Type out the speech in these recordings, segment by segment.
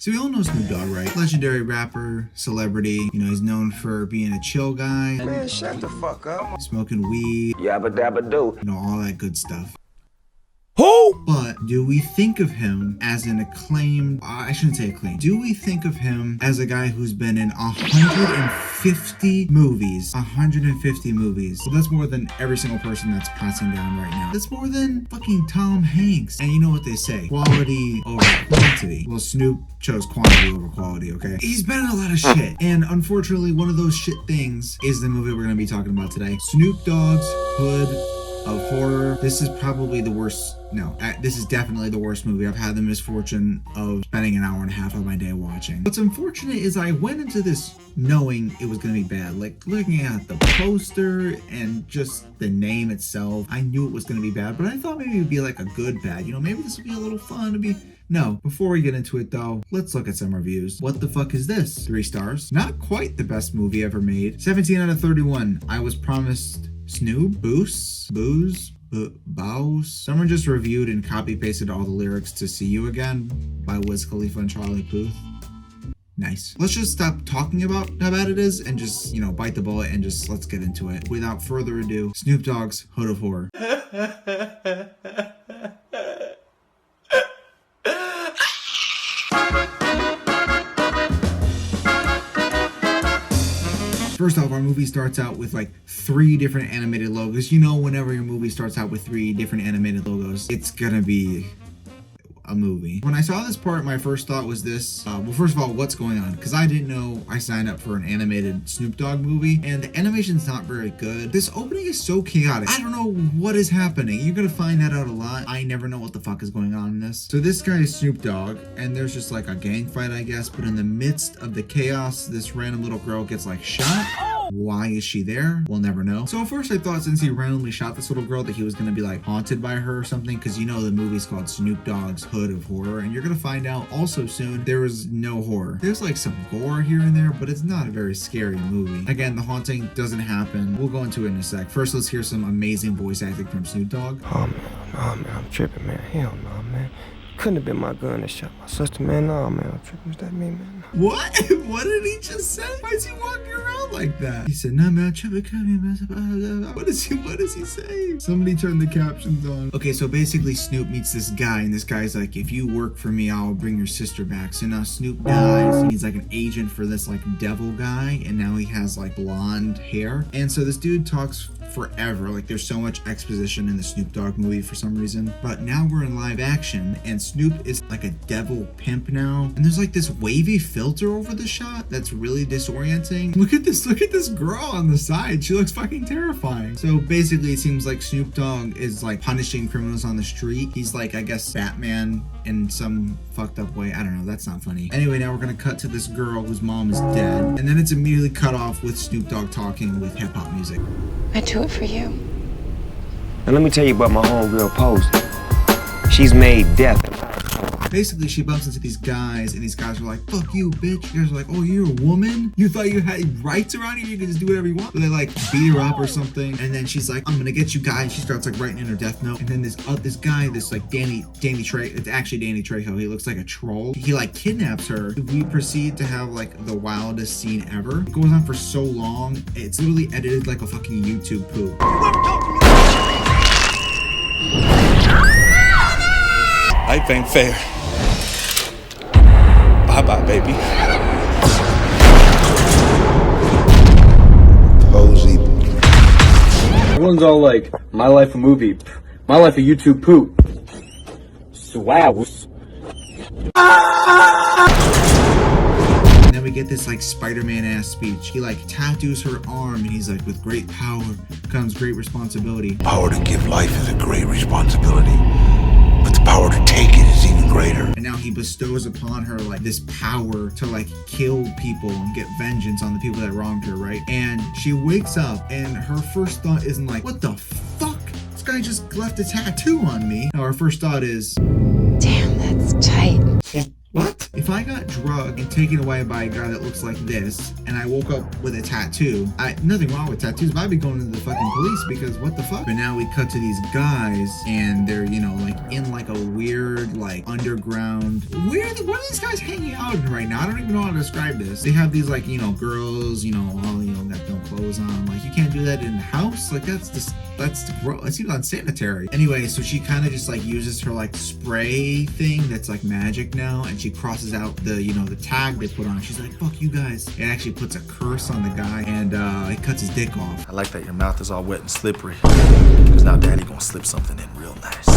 So we all know Snoop Dogg, right? Legendary rapper, celebrity. You know, he's known for being a chill guy. Man, shut the fuck up. Smoking weed. Yabba dabba do. You know, all that good stuff. Who? But do we think of him as an acclaimed, I shouldn't say acclaimed. Do we think of him as a guy who's been in 150 movies? 150 movies. So that's more than every single person that's passing down right now. That's more than fucking Tom Hanks. And you know what they say, quality over quantity. Well, Snoop chose quantity over quality, okay? He's been in a lot of shit. And unfortunately, one of those shit things is the movie we're gonna be talking about today. Snoop Dogg's Hood of Horror. This is probably the worst. No, this is definitely the worst movie. I've had the misfortune of spending an hour and a half of my day watching. What's unfortunate is I went into this knowing it was going to be bad. Like, looking at the poster and just the name itself, I knew it was going to be bad, but I thought maybe it would be like a good bad. You know, maybe this would be a little fun to be... No, before we get into it though, let's look at some reviews. What the fuck is this? 3 stars. Not quite the best movie ever made. 17 out of 31. I was promised Snoop, Boos. Someone just reviewed and copy pasted all the lyrics to See You Again by Wiz Khalifa and Charlie Puth. Nice. Let's just stop talking about how bad it is and just, you know, bite the bullet and just let's get into it. Without further ado, Snoop Dogg's Hood of Horror. First off, our movie starts out with like 3 different animated logos. You know, whenever your movie starts out with 3 different animated logos, it's gonna be a movie. When I saw this part, my first thought was this. Well, first of all, what's going on? Because I didn't know I signed up for an animated Snoop Dogg movie, and the animation's not very good. This opening is so chaotic. I don't know what is happening. You're gonna find that out a lot. I never know what the fuck is going on in this. So this guy is Snoop Dogg, and there's just like a gang fight, I guess, but in the midst of the chaos, this random little girl gets like shot. Why is she there? We'll never know. So at first I thought since he randomly shot this little girl that he was gonna be like haunted by her or something, because you know the movie's called Snoop Dogg's Hood of Horror, and you're gonna find out also soon there was no horror. There's like some gore here and there, but it's not a very scary movie. Again, the haunting doesn't happen. We'll go into it in a sec. First, let's hear some amazing voice acting from Snoop Dogg. Oh man, I'm tripping, man. Hell no, man. Couldn't have been my gun that shot my sister, man. No, man, I'm tripping. Was that me, man? What? What did he just say? Why is he walking around like that? He said, "No, man, I'm tripping." What does he say? Somebody turn the captions on. Okay, so basically Snoop meets this guy, and this guy's like, "If you work for me, I'll bring your sister back." So now Snoop dies. He's like an agent for this like devil guy, and now he has like blonde hair. And so this dude talks forever. Like, there's so much exposition in the Snoop Dogg movie for some reason. But now we're in live action, and Snoop is like a devil pimp now. And there's like this wavy filter over the shot that's really disorienting. Look at this girl on the side. She looks fucking terrifying. So basically it seems like Snoop Dogg is like punishing criminals on the street. He's like, I guess, Batman in some fucked up way. I don't know, that's not funny. Anyway, now we're gonna cut to this girl whose mom is dead, and then it's immediately cut off with Snoop Dogg talking with hip-hop music. I do it for you. Now let me tell you about my homegirl Posey. She's made death. Basically, she bumps into these guys, and these guys are like, "Fuck you, bitch." You guys are like, "Oh, you're a woman? You thought you had rights around here? You could just do whatever you want?" So they like beat her up or something, and then she's like, "I'm gonna get you guys." She starts like writing in her death note, and then this guy, this like Danny Trejo, it's actually Danny Trejo. He looks like a troll. He like kidnaps her. We proceed to have like the wildest scene ever. It goes on for so long. It's literally edited like a fucking YouTube poop. Life ain't fair. Bye-bye, baby. Posey. Everyone's all like, my life a movie, my life a YouTube poop. Swag. And then we get this like Spider-Man ass speech. He like tattoos her arm, and he's like, "With great power comes great responsibility." Power to give life is a great responsibility, but the power to take it is even greater. And now he bestows upon her like this power to like kill people and get vengeance on the people that wronged her, right? And she wakes up, and her first thought isn't like, "What the fuck? This guy just left a tattoo on me." No, her first thought is, Damn, that's tight. What? If I got drugged and taken away by a guy that looks like this, and I woke up with a tattoo, nothing wrong with tattoos, but I'd be going to the fucking police because what the fuck? But now we cut to these guys, and they're, you know, like in like a weird, like underground, what are these guys hanging out in right now? I don't even know how to describe this. They have these like, you know, girls, you know, all, you know, got no clothes on. Like, you can't do that in the house. Like, that's gross. That seems unsanitary. Anyway, so she kind of just like uses her like spray thing that's like magic now, and she crosses out the, you know, the tag they put on. She's like, fuck you guys. It actually puts a curse on the guy, and it cuts his dick off. I like that your mouth is all wet and slippery, because now Daddy gonna slip something in real nice.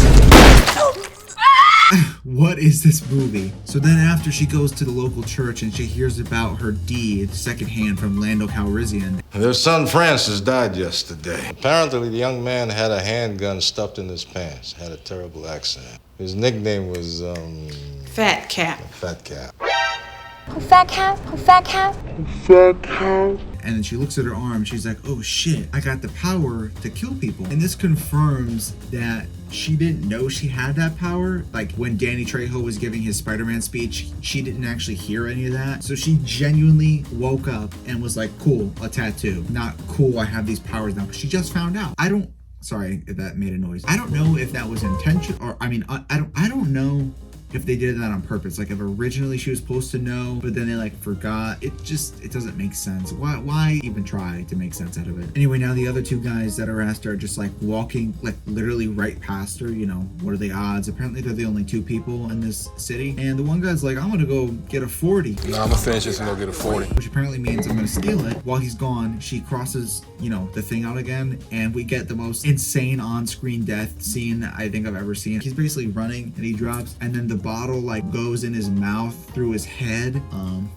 What is this movie? So then after she goes to the local church and she hears about her deed secondhand from Lando Calrissian. Their son Francis died yesterday. Apparently the young man had a handgun stuffed in his pants, had a terrible accident. His nickname was, Fat Cap. Fat Cap. Fat Cap? Fat Cap? Fat Cap? And then she looks at her arm, she's like, oh shit, I got the power to kill people. And this confirms that she didn't know she had that power. Like when Danny Trejo was giving his Spider-Man speech, she didn't actually hear any of that. So she genuinely woke up and was like, cool, a tattoo. Not cool, I have these powers now. But she just found out. Sorry if that made a noise. I don't know if that was intentional, or I don't know if they did that on purpose. Like if originally she was supposed to know, but then they like forgot. It doesn't make sense. Why even try to make sense out of it? Anyway, now the other two guys that are asked are just like walking like literally right past her. You know, what are the odds? Apparently they're the only two people in this city. And the one guy's like, I'm gonna go get a 40. No, I'm gonna finish this and go get a 40. Which apparently means I'm gonna steal it. While he's gone, she crosses, you know, the thing out again, and we get the most insane on-screen death scene I think I've ever seen. He's basically running and he drops, and then the bottle like goes in his mouth through his head.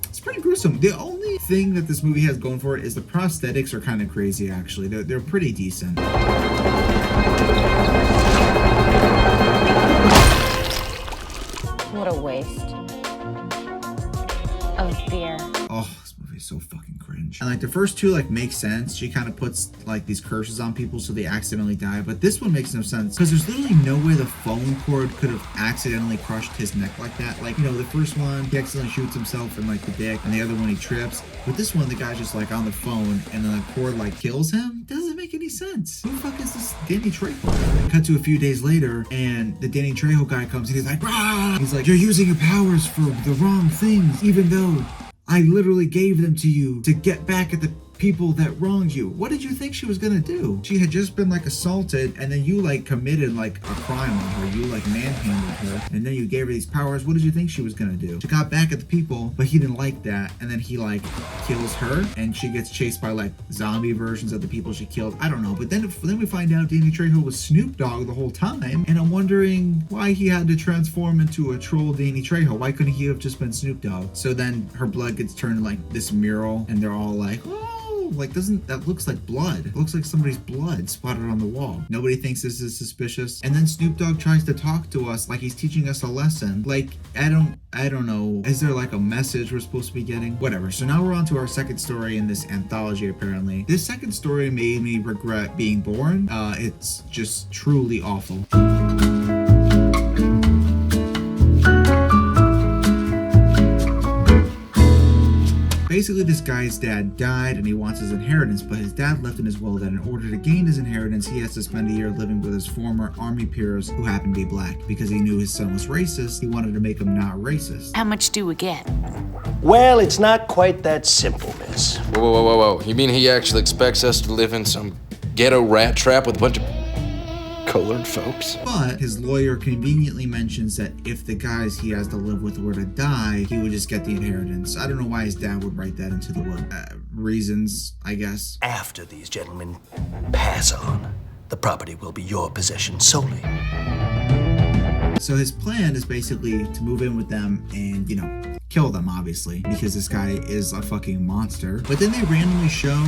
It's pretty gruesome. The only thing that this movie has going for it is the prosthetics are kind of crazy actually. They're pretty decent. What a waste of beer. Oh, this movie is so fucking cringe. And like the first two like make sense. She kind of puts like these curses on people so they accidentally die, but this one makes no sense because there's literally no way the phone cord could have accidentally crushed his neck like that. Like, you know, the first one he accidentally shoots himself in like the dick, and the other one he trips. But this one the guy's just like on the phone and then the cord like kills him. Doesn't make any sense. Who the fuck is this Danny Trejo? Cut to a few days later and the Danny Trejo guy comes and he's like, rah! He's like, you're using your powers for the wrong things, even though I literally gave them to you to get back at the people that wronged you. What did you think she was gonna do? She had just been like assaulted, and then you like committed like a crime on her. You like manhandled her, and then you gave her these powers. What did you think she was gonna do? She got back at the people, but he didn't like that, and then he like kills her, and she gets chased by like zombie versions of the people she killed. I don't know, but then we find out Danny Trejo was Snoop Dogg the whole time, and I'm wondering why he had to transform into a troll Danny Trejo. Why couldn't he have just been Snoop Dogg? So then her blood gets turned like this mural, and they're all like, oh, like that looks like blood. It looks like somebody's blood spotted on the wall. Nobody thinks this is suspicious. And then Snoop Dogg tries to talk to us like he's teaching us a lesson. Like, I don't know. Is there like a message we're supposed to be getting? Whatever. So now we're on to our second story in this anthology, apparently. This second story made me regret being born. It's just truly awful. Basically, this guy's dad died and he wants his inheritance, but his dad left in his will that in order to gain his inheritance, he has to spend a year living with his former army peers who happen to be black. Because he knew his son was racist, he wanted to make him not racist. How much do we get? Well, it's not quite that simple, miss. Whoa. You mean he actually expects us to live in some ghetto rat trap with a bunch of colored folks? But his lawyer conveniently mentions that if the guys he has to live with were to die, he would just get the inheritance. I don't know why his dad would write that into the will. Reasons, I guess. After these gentlemen pass on, the property will be your possession solely. So his plan is basically to move in with them and, you know, kill them, obviously, because this guy is a fucking monster. But then they randomly show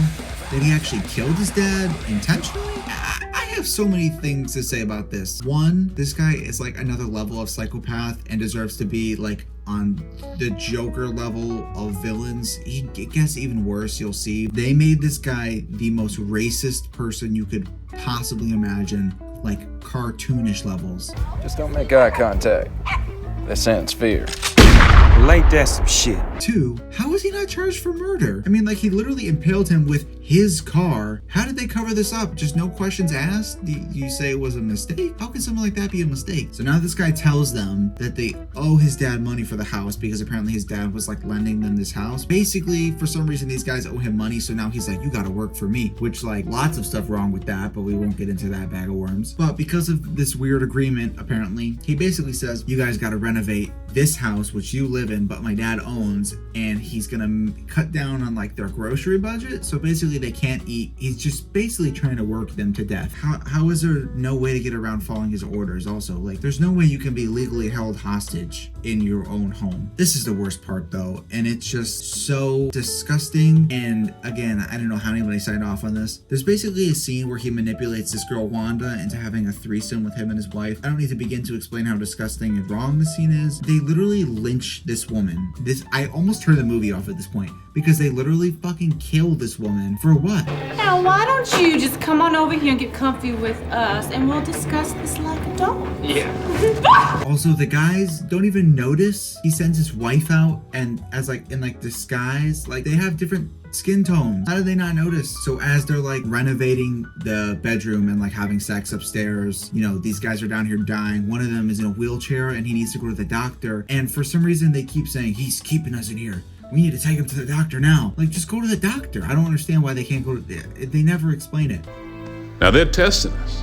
that he actually killed his dad intentionally. I have so many things to say about this. One, this guy is like another level of psychopath and deserves to be like on the Joker level of villains. It gets even worse, you'll see. They made this guy the most racist person you could possibly imagine, like cartoonish levels. Just don't make eye contact. That sends fear. Well, ain't that some shit? 2, how is he not charged for murder? I mean, like, he literally impaled him with his car. How did they cover this up? Just no questions asked? Do you say it was a mistake? How can something like that be a mistake? So now this guy tells them that they owe his dad money for the house because apparently his dad was like lending them this house. Basically, for some reason, these guys owe him money. So now he's like, you gotta work for me, which, like, lots of stuff wrong with that, but we won't get into that bag of worms. But because of this weird agreement, apparently, he basically says, you guys gotta renovate this house, which you live in, but my dad owns, and he's gonna cut down on like their grocery budget. So basically they can't eat. He's just basically trying to work them to death. How is there no way to get around following his orders? Also, like, there's no way you can be legally held hostage in your own home. This is the worst part though, and it's just so disgusting. And again, I don't know how anybody signed off on this. There's basically a scene where he manipulates this girl Wanda into having a threesome with him and his wife. I don't need to begin to explain how disgusting and wrong the scene is. They literally lynch this woman. I almost turned the movie off at this point because they literally fucking killed this woman for what? Now, why don't you just come on over here and get comfy with us and we'll discuss this like adults? Yeah. Also, the guys don't even notice he sends his wife out and as like in like disguise. Like, they have different skin tones. How did they not notice? So as they're like renovating the bedroom and like having sex upstairs, you know, these guys are down here dying. One of them is in a wheelchair and he needs to go to the doctor. And for some reason they keep saying, he's keeping us in here. We need to take him to the doctor now. Like, just go to the doctor. I don't understand why they can't go to they never explain it. Now they're testing us,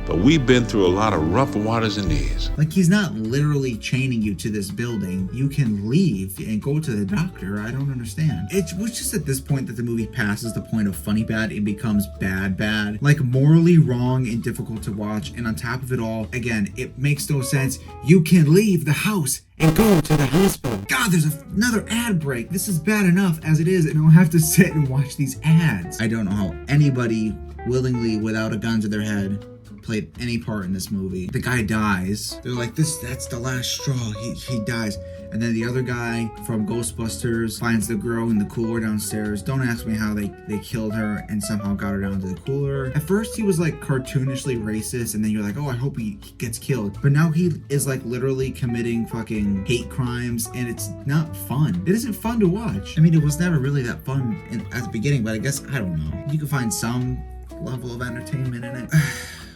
but we've been through a lot of rough waters in these. Like, he's not literally chaining you to this building. You can leave and go to the doctor. I don't understand. It was just at this point that the movie passes the point of funny bad. It becomes bad. Like, morally wrong and difficult to watch. And on top of it all, again, it makes no sense. You can leave the house and go to the hospital. God, there's another ad break. This is bad enough as it is, and I'll have to sit and watch these ads. I don't know how anybody willingly, without a gun to their head, played any part in this movie. The guy dies. They're like, that's the last straw. He dies. And then the other guy from Ghostbusters finds the girl in the cooler downstairs. Don't ask me how they killed her and somehow got her down to the cooler. At first he was like cartoonishly racist, and then you're like, oh, I hope he gets killed. But now he is like literally committing fucking hate crimes, and it's not fun. It isn't fun to watch. I mean, it was never really that fun at the beginning, but I guess, I don't know. You can find some level of entertainment in it.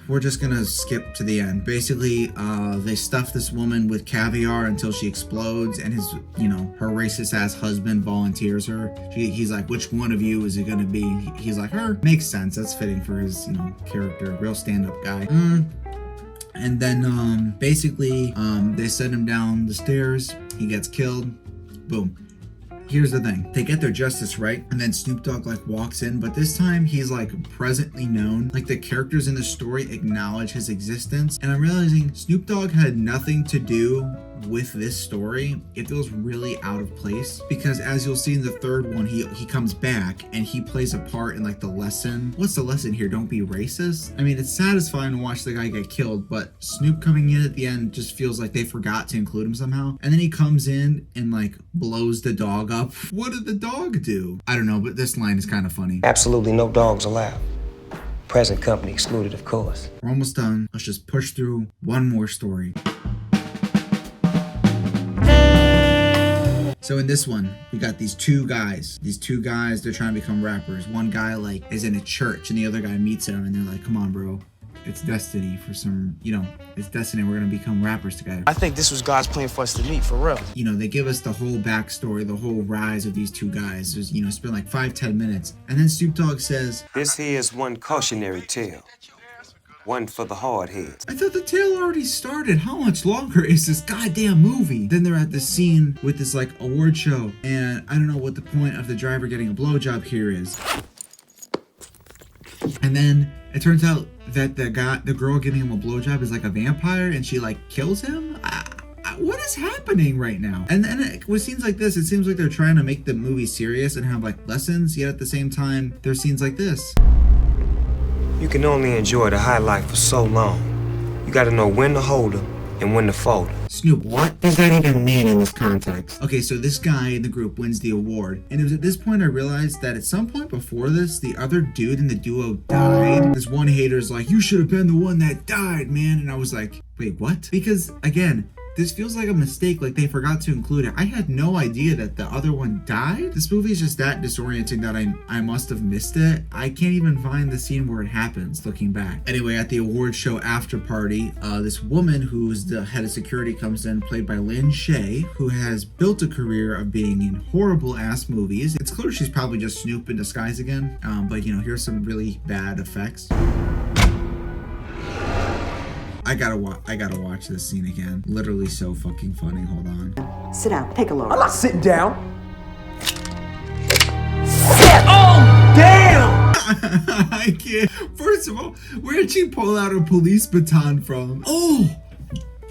We're just gonna skip to the end. Basically, they stuff this woman with caviar until she explodes, and his, her racist ass husband volunteers her. He's like, which one of you is it gonna be? He's like, her. Makes sense. That's fitting for his, character. Real stand-up guy. And then, basically, they send him down the stairs. He gets killed. Boom. Here's the thing. They get their justice, right? And then Snoop Dogg walks in, but this time he's presently known. Like, the characters in the story acknowledge his existence. And I'm realizing Snoop Dogg had nothing to do with this story. It feels really out of place because, as you'll see in the third one, he comes back and he plays a part in the lesson. What's the lesson here? Don't be racist. I mean, it's satisfying to watch the guy get killed, but Snoop coming in at the end just feels like they forgot to include him somehow. And then he comes in and blows the dog up. What did the dog do? I don't know, but this line is kind of funny. Absolutely no dogs allowed. Present company excluded, of course. We're almost done. Let's just push through one more story. So in this one, we got these two guys. They're trying to become rappers. One guy is in a church and the other guy meets him and they're like, come on, bro. It's destiny for some, it's destiny. We're going to become rappers together. I think this was God's plan for us to meet, for real. They give us the whole backstory, the whole rise of these two guys. There's, it's been 5-10 minutes. And then Snoop Dogg says, this here is one cautionary tale. One for the hard heads. I thought the tale already started. How much longer is this goddamn movie? Then they're at the scene with this award show. And I don't know what the point of the driver getting a blowjob here is. And then it turns out that the girl giving him a blowjob is a vampire and she kills him? What is happening right now? And then with scenes like this, it seems like they're trying to make the movie serious and have lessons, yet at the same time, there's scenes like this. You can only enjoy the high life for so long. You gotta know when to hold them and when to fold them. Snoop, what does that even mean in this context? Okay, so this guy in the group wins the award. And it was at this point I realized that at some point before this, the other dude in the duo died. This one hater's like, you should have been the one that died, man. And I was like, wait, what? Because, again, This feels like a mistake, like they forgot to include it. I had no idea that the other one died. This movie is just that disorienting that I must have missed it. I can't even find the scene where it happens looking back. Anyway, at the award show after party, this woman who's the head of security comes in, played by Lynn Shay, who has built a career of being in horrible ass movies. It's clear she's probably just Snoop in disguise again, but you know, here's some really bad effects. I gotta watch this scene again. Literally so fucking funny. Hold on. Sit down. Take a look. I'm not sitting down. Oh, damn! I can't. First of all, where'd she pull out her police baton from? Oh,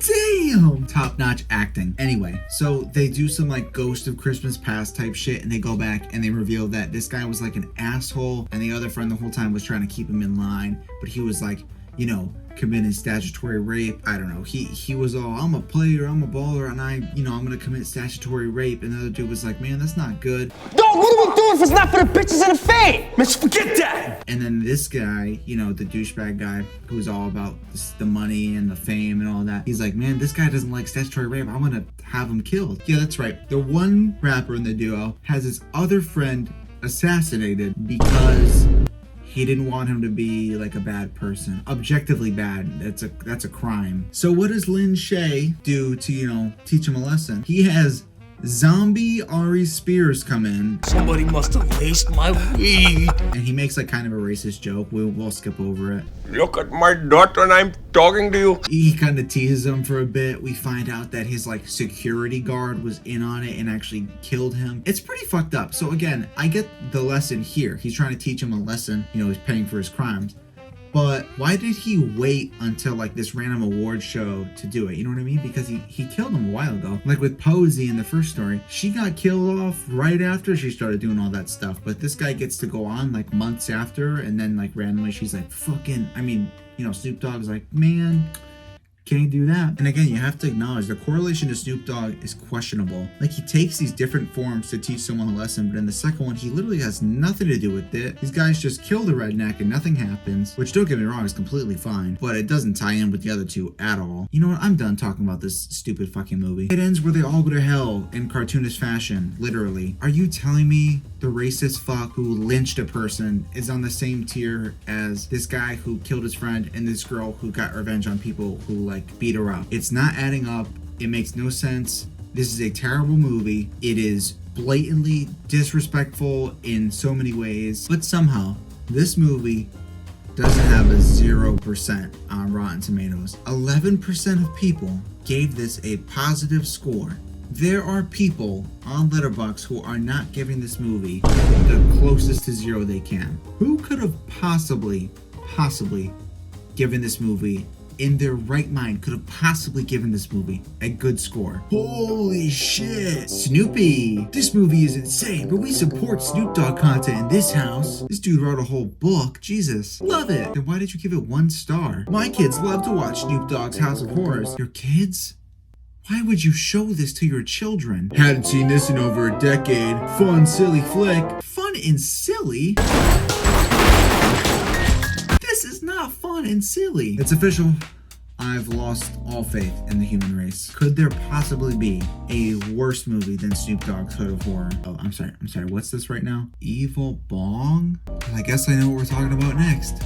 damn! Top-notch acting. Anyway, so they do some like Ghost of Christmas Past type shit, and they go back and they reveal that this guy was like an asshole, and the other friend the whole time was trying to keep him in line, but he was like, you know, committing statutory rape. I don't know. He was all, I'm a player, I'm a baller, and I'm gonna commit statutory rape. And the other dude was like, man, that's not good. Dog, what are we doing if it's not for the bitches and the fame? Miss, forget that. And then this guy, you know, the douchebag guy who's all about the money and the fame and all that, he's like, man, this guy doesn't like statutory rape. I'm gonna have him killed. Yeah, that's right. The one rapper in the duo has his other friend assassinated because he didn't want him to be like a bad person. Objectively bad. That's a crime. So what does Lynn Shay do to, you know, teach him a lesson? He has zombie Ari Spears come in. Somebody must have laced my weed. And he makes like kind of a racist joke. We'll skip over it. Look at my daughter and I'm talking to you. He kind of teases him for a bit. We find out that his like security guard was in on it and actually killed him. It's pretty fucked up. So again, I get the lesson here. He's trying to teach him a lesson. You know, he's paying for his crimes. But why did he wait until like this random award show to do it? You know what I mean? Because he killed him a while ago. Like with Posey in the first story, she got killed off right after she started doing all that stuff. But this guy gets to go on like months after, and then like randomly she's like, fucking, I mean, you know, Snoop Dogg's like, man, can't do that. And again, you have to acknowledge the correlation to Snoop Dogg is questionable. Like he takes these different forms to teach someone a lesson, but in the second one, he literally has nothing to do with it. These guys just kill the redneck and nothing happens, which don't get me wrong, is completely fine, but it doesn't tie in with the other two at all. You know what? I'm done talking about this stupid fucking movie. It ends where they all go to hell in cartoonist fashion, literally. Are you telling me the racist fuck who lynched a person is on the same tier as this guy who killed his friend and this girl who got revenge on people who like beat her up? It's not adding up. It makes no sense. This is a terrible movie. It is blatantly disrespectful in so many ways, but somehow this movie doesn't have a 0% on Rotten Tomatoes. 11% of people gave this a positive score. There are people on Letterboxd who are not giving this movie the closest to 0 they can. Who could have possibly given this movie, in their right mind, could have possibly given this movie a good score? Holy shit, Snoopy! This movie is insane, but we support Snoop Dogg content in this house. This dude wrote a whole book. Jesus, love it. Then why did you give it 1 star? My kids love to watch Snoop Dogg's House of Horrors. Your kids? Why would you show this to your children? Hadn't seen this in over a decade. Fun, silly flick. Fun and silly? This is not fun and silly. It's official. I've lost all faith in the human race. Could there possibly be a worse movie than Snoop Dogg's Hood of Horror? Oh, I'm sorry. What's this right now? Evil Bong? I guess I know what we're talking about next.